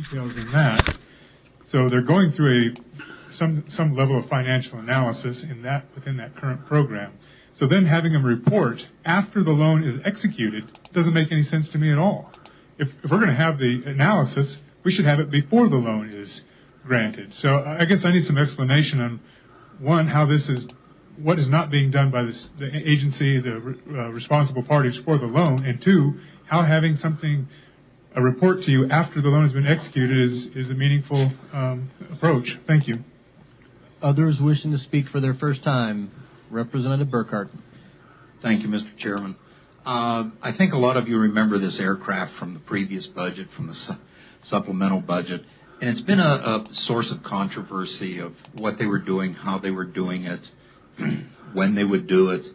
details in that. So they're going through some level of financial analysis within that current program. So then having them report after the loan is executed doesn't make any sense to me at all. If we're going to have the analysis, we should have it before the loan is granted. So I guess I need some explanation on, one, what is not being done by the agency, the responsible parties for the loan, and two, how having a report to you after the loan has been executed is a meaningful approach. Thank you. Others wishing to speak for their first time. Representative Burkhart. Thank you, Mr. Chairman. I think a lot of you remember this aircraft from the previous budget, from the supplemental budget, and it's been a source of controversy of what they were doing, how they were doing it, when they would do it.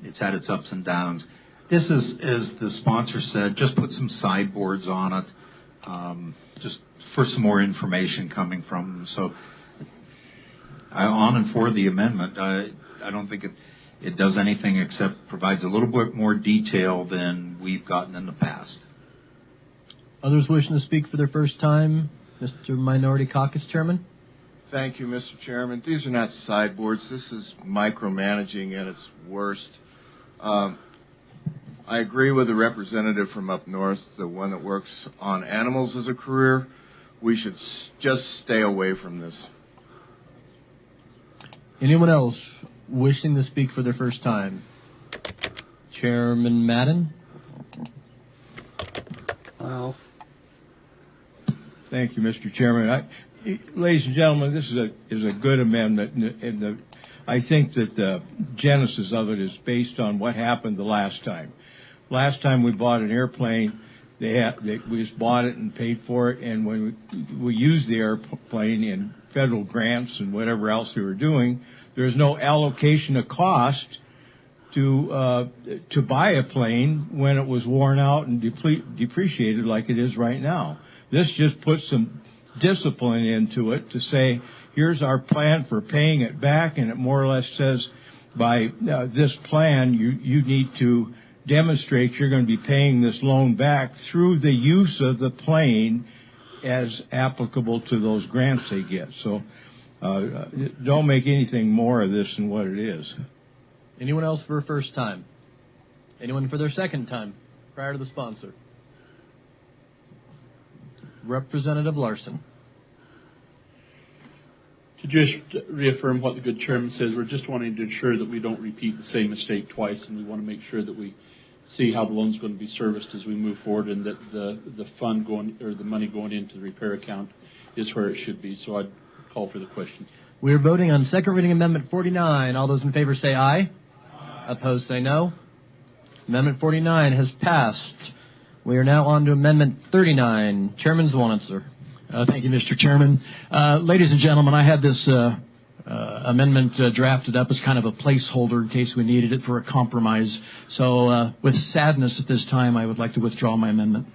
It's had its ups and downs. This is, as the sponsor said, just put some sideboards on it, just for some more information coming from them. So on and for the amendment. I don't think it does anything except provides a little bit more detail than we've gotten in the past. Others wishing to speak for their first time? Mr. Minority Caucus Chairman. Thank you, Mr. Chairman. These are not sideboards. This is micromanaging at its worst. I agree with the representative from up north, the one that works on animals as a career. We should just stay away from this. Anyone else wishing to speak for their first time? Chairman Madden. Well, thank you, Mr. Chairman. Ladies and gentlemen, this is a good amendment, and I think that the genesis of it is based on what happened the last time. Last time we bought an airplane, we just bought it and paid for it, and when we used the airplane in federal grants and whatever else they were doing, there's no allocation of cost to buy a plane when it was worn out and depreciated like it is right now. This just puts some discipline into it to say, here's our plan for paying it back, and it more or less says by this plan you need to demonstrate you're going to be paying this loan back through the use of the plane as applicable to those grants they get. So don't make anything more of this than what it is. Anyone else for a first time? Anyone for their second time prior to the sponsor? Representative Larson. To just reaffirm what the good chairman says, we're just wanting to ensure that we don't repeat the same mistake twice, and we want to make sure that we see how the loan's going to be serviced as we move forward, and that the fund going, or the money going into the repair account is where it should be. So I'd call for the question. We are voting on second reading Amendment 49. All those in favor say aye. Aye. Opposed say no. Amendment 49 has passed. We are now on to Amendment 39. Chairman Zwanitzer. Thank you, Mr. Chairman. Ladies and gentlemen, I had this amendment drafted up as kind of a placeholder in case we needed it for a compromise. So with sadness at this time, I would like to withdraw my amendment.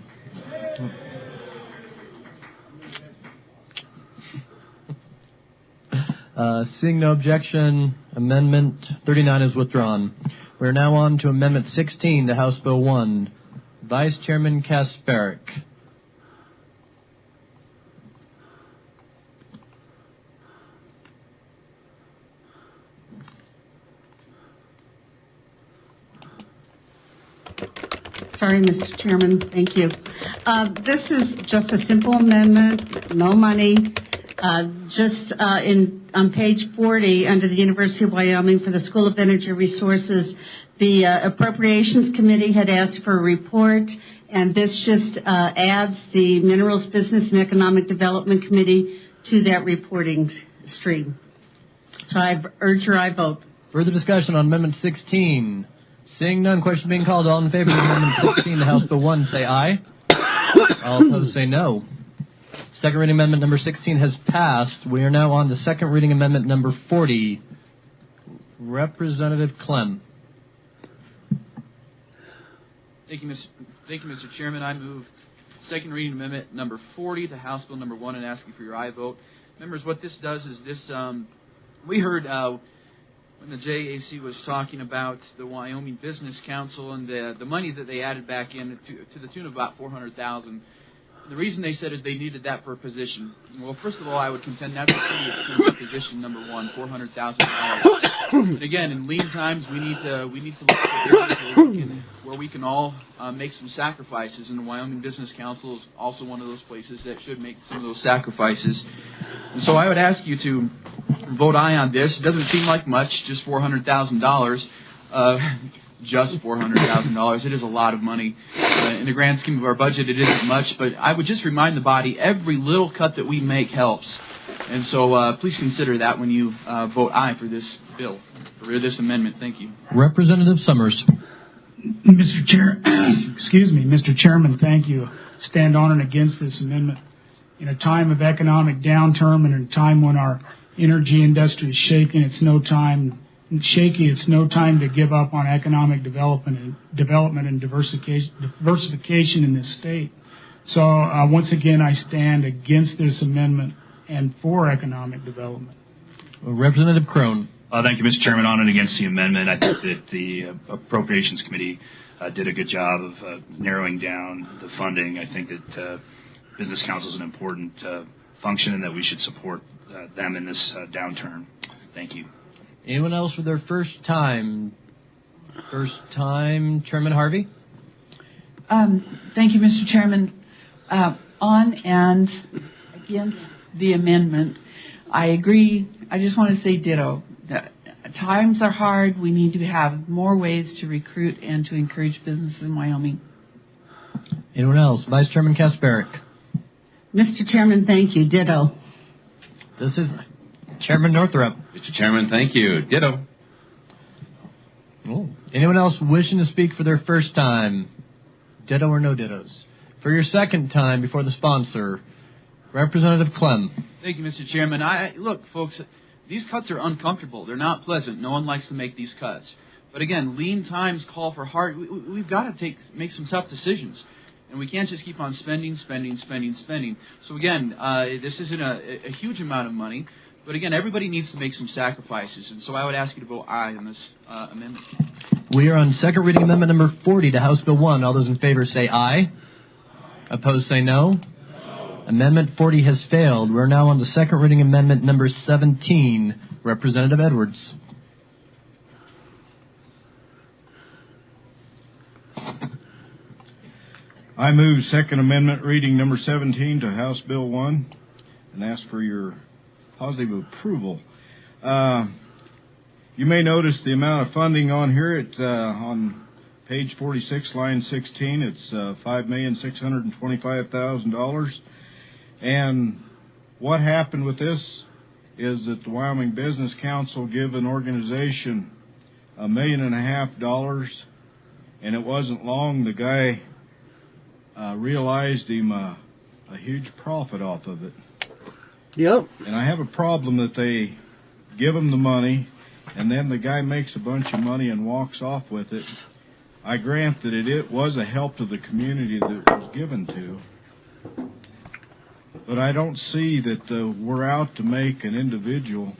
Seeing no objection, Amendment 39 is withdrawn. We are now on to Amendment 16 to House Bill 1. Vice Chairman Kasparek. Sorry, Mr. Chairman. Thank you. This is just a simple amendment, no money. On page 40, under the University of Wyoming for the School of Energy Resources, the Appropriations Committee had asked for a report, and this just adds the Minerals Business and Economic Development Committee to that reporting stream. So I urge your aye vote. Further discussion on Amendment 16. Seeing none, question being called. All in favor of Amendment 16 to House Bill 1, say aye. All opposed, say no. Second reading amendment number 16 has passed. We are now on to second reading amendment number 40. Representative Clem. Thank you, Mr. Chairman. I move second reading amendment number 40 to House Bill number 1 and ask you for your aye vote. Members, what this does is this, we heard when the JAC was talking about the Wyoming Business Council and the money that they added back in to the tune of about $400,000. The reason they said is they needed that for a position. Well, first of all, I would contend that's a pretty expensive position. Number one, $400,000. And again, in lean times, we need to look at areas where we can all make some sacrifices. And the Wyoming Business Council is also one of those places that should make some of those sacrifices. And so I would ask you to vote aye on this. It doesn't seem like much, just $400,000. Just $400,000. It is a lot of money. In the grand scheme of our budget, it isn't much, but I would just remind the body, every little cut that we make helps. And so please consider that when you vote aye for this bill, for this amendment. Thank you. Representative Summers. Mr. Chair, Mr. Chairman, thank you. Stand on and against this amendment. In a time of economic downturn and in a time when our energy industry is shaking, it's no time to give up on economic development and diversification in this state. So once again, I stand against this amendment and for economic development. Representative Crone. Thank you, Mr. Chairman. On and against the amendment, I think that the Appropriations Committee did a good job of narrowing down the funding. I think that Business Council is an important function and that we should support them in this downturn. Thank you. Anyone else for their first time? First time, Chairman Harvey? Thank you, Mr. Chairman. On and against the amendment, I agree. I just want to say ditto. Times are hard. We need to have more ways to recruit and to encourage business in Wyoming. Anyone else? Vice Chairman Kasparic. Mr. Chairman, thank you. Ditto. This is Chairman Northrup. Mr. Chairman, thank you. Ditto. Oh. Anyone else wishing to speak for their first time? Ditto or no dittos? For your second time before the sponsor, Representative Clem. Thank you, Mr. Chairman. Look, folks, these cuts are uncomfortable. They're not pleasant. No one likes to make these cuts. But again, lean times call for hard. We've got to make some tough decisions. And we can't just keep on spending. So again, this isn't a huge amount of money. But again, everybody needs to make some sacrifices. And so I would ask you to vote aye on this amendment. We are on second reading amendment number 40 to House Bill 1. All those in favor say aye. Opposed say no. Amendment 40 has failed. We're now on the second reading amendment number 17. Representative Edwards. I move Second Amendment reading number 17 to House Bill 1 and ask for your positive approval. You may notice the amount of funding on here. It's on page 46, line 16. It's $5,625,000. And what happened with this is that the Wyoming Business Council gave an organization $1.5 million, and it wasn't long the guy realized him a huge profit off of it. Yep. And I have a problem that they give him the money, and then the guy makes a bunch of money and walks off with it. I grant that it was a help to the community that it was given to, but I don't see that we're out to make an individual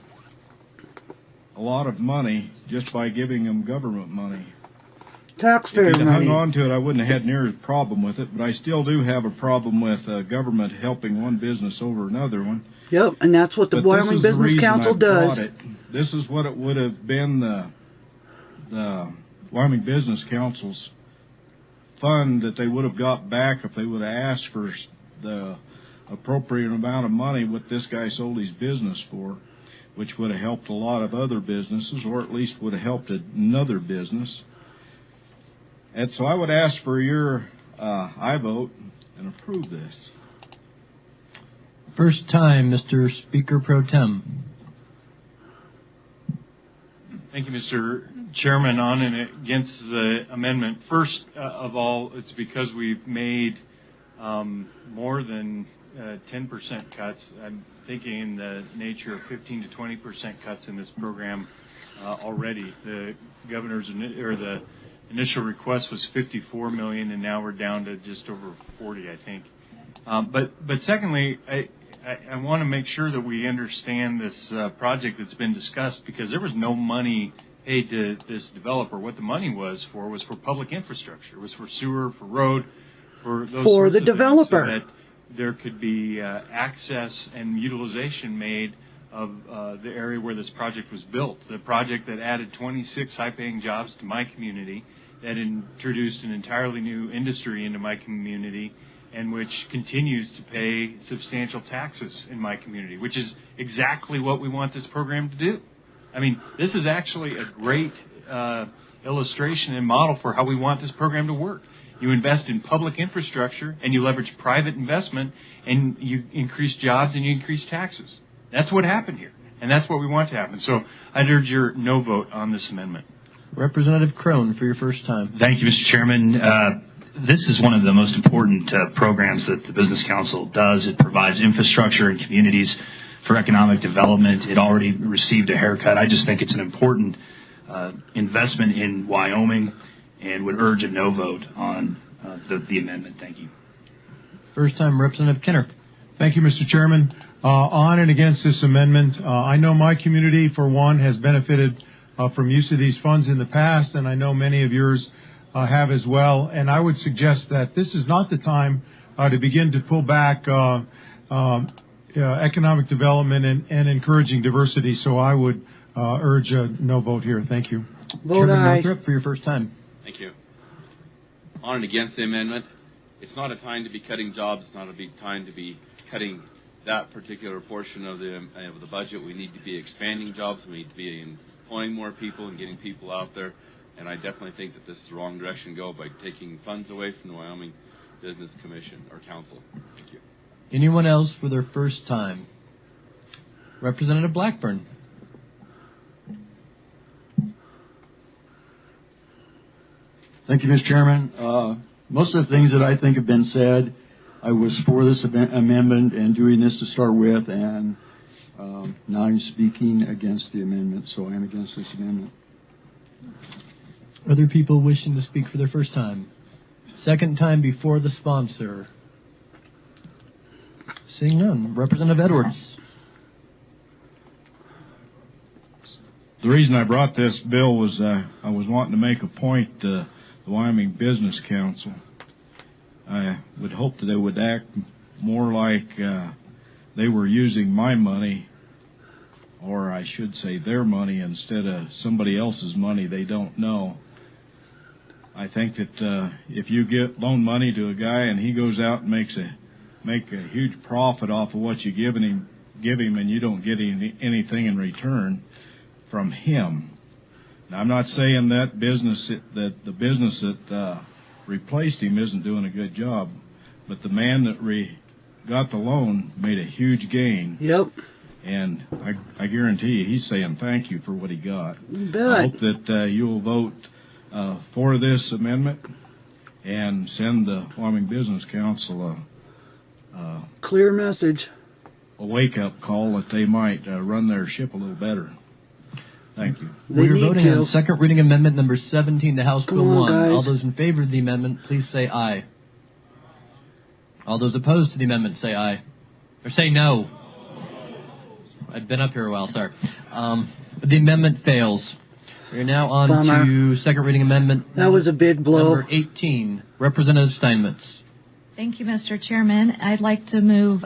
a lot of money just by giving them government money. Taxpayer if he'd money. hung on to it, I wouldn't have had near a problem with it, but I still do have a problem with government helping one business over another one. Yep, and that's what the Wyoming Business Council does. This is what it would have been the Wyoming Business Council's fund that they would have got back if they would have asked for the appropriate amount of money what this guy sold his business for, which would have helped a lot of other businesses, or at least would have helped another business. And so I would ask for your aye vote and approve this. First time, Mr. Speaker Pro Tem. Thank you, Mr. Chairman. On and against the amendment. First of all, it's because we've made more than 10% cuts. I'm thinking in the nature of 15 to 20% cuts in this program already. The governor's the initial request was $54 million, and now we're down to just over 40, I think. But secondly, I want to make sure that we understand this project that's been discussed, because there was no money paid to this developer. What the money was for public infrastructure. It was for sewer, for road, for those for sorts the of developer. Things, so there could be access and utilization made of the area where this project was built. The project that added 26 high-paying jobs to my community, that introduced an entirely new industry into my community, and which continues to pay substantial taxes in my community, which is exactly what we want this program to do. I mean, this is actually a great illustration and model for how we want this program to work. You invest in public infrastructure, and you leverage private investment, and you increase jobs and you increase taxes. That's what happened here, and that's what we want to happen. So I'd urge your no vote on this amendment. Representative Crone, for your first time. Thank you, Mr. Chairman. This is one of the most important programs that the Business Council does. It provides infrastructure and communities for economic development. It already received a haircut. I just think it's an important investment in Wyoming, and would urge a no vote on the amendment. Thank you. First time, Representative Kenner. Thank you, Mr. Chairman. On and against this amendment, I know my community, for one, has benefited from use of these funds in the past, and I know many of yours have as well. And I would suggest that this is not the time to begin to pull back economic development and encouraging diversity. So I would urge a no vote here. Thank you. Vote Chairman aye. Northrup, for your first time. Thank you. On and against the amendment. It's not a time to be cutting jobs. It's not a big time to be cutting that particular portion of the budget. We need to be expanding jobs. We need to be employing more people and getting people out there. And I definitely think that this is the wrong direction to go by taking funds away from the Wyoming Business Commission or Council. Thank you. Anyone else for their first time? Representative Blackburn. Thank you, Mr. Chairman. Most of the things that I think have been said, I was for this amendment and doing this to start with, and now I'm speaking against the amendment, so I am against this amendment. Other people wishing to speak for their first time? Second time before the sponsor? Seeing none. Representative Edwards. The reason I brought this bill was I was wanting to make a point to the Wyoming Business Council. I would hope that they would act more like they were using my money, or I should say their money, instead of somebody else's money they don't know. I think that if you loan money to a guy and he goes out and make a huge profit off of what you give him, and you don't get anything in return from him. Now, I'm not saying that the business that replaced him isn't doing a good job, but the man that got the loan made a huge gain. Yep. And I guarantee you, he's saying thank you for what he got. You bet. I hope that you will vote for this amendment and send the Wyoming Business Council a clear message, a wake-up call that they might run their ship a little better. Thank you. We are voting on second reading amendment number 17 to House Come Bill on, 1. guys. All those in favor of the amendment, please say aye. All those opposed to the amendment, say aye. Or say no. I've been up here a while, sorry. The amendment fails. We are now on Bummer. to second reading amendment. That was a big blow. Number 18, Representative Steinmetz. Thank you, Mr. Chairman. I'd like to move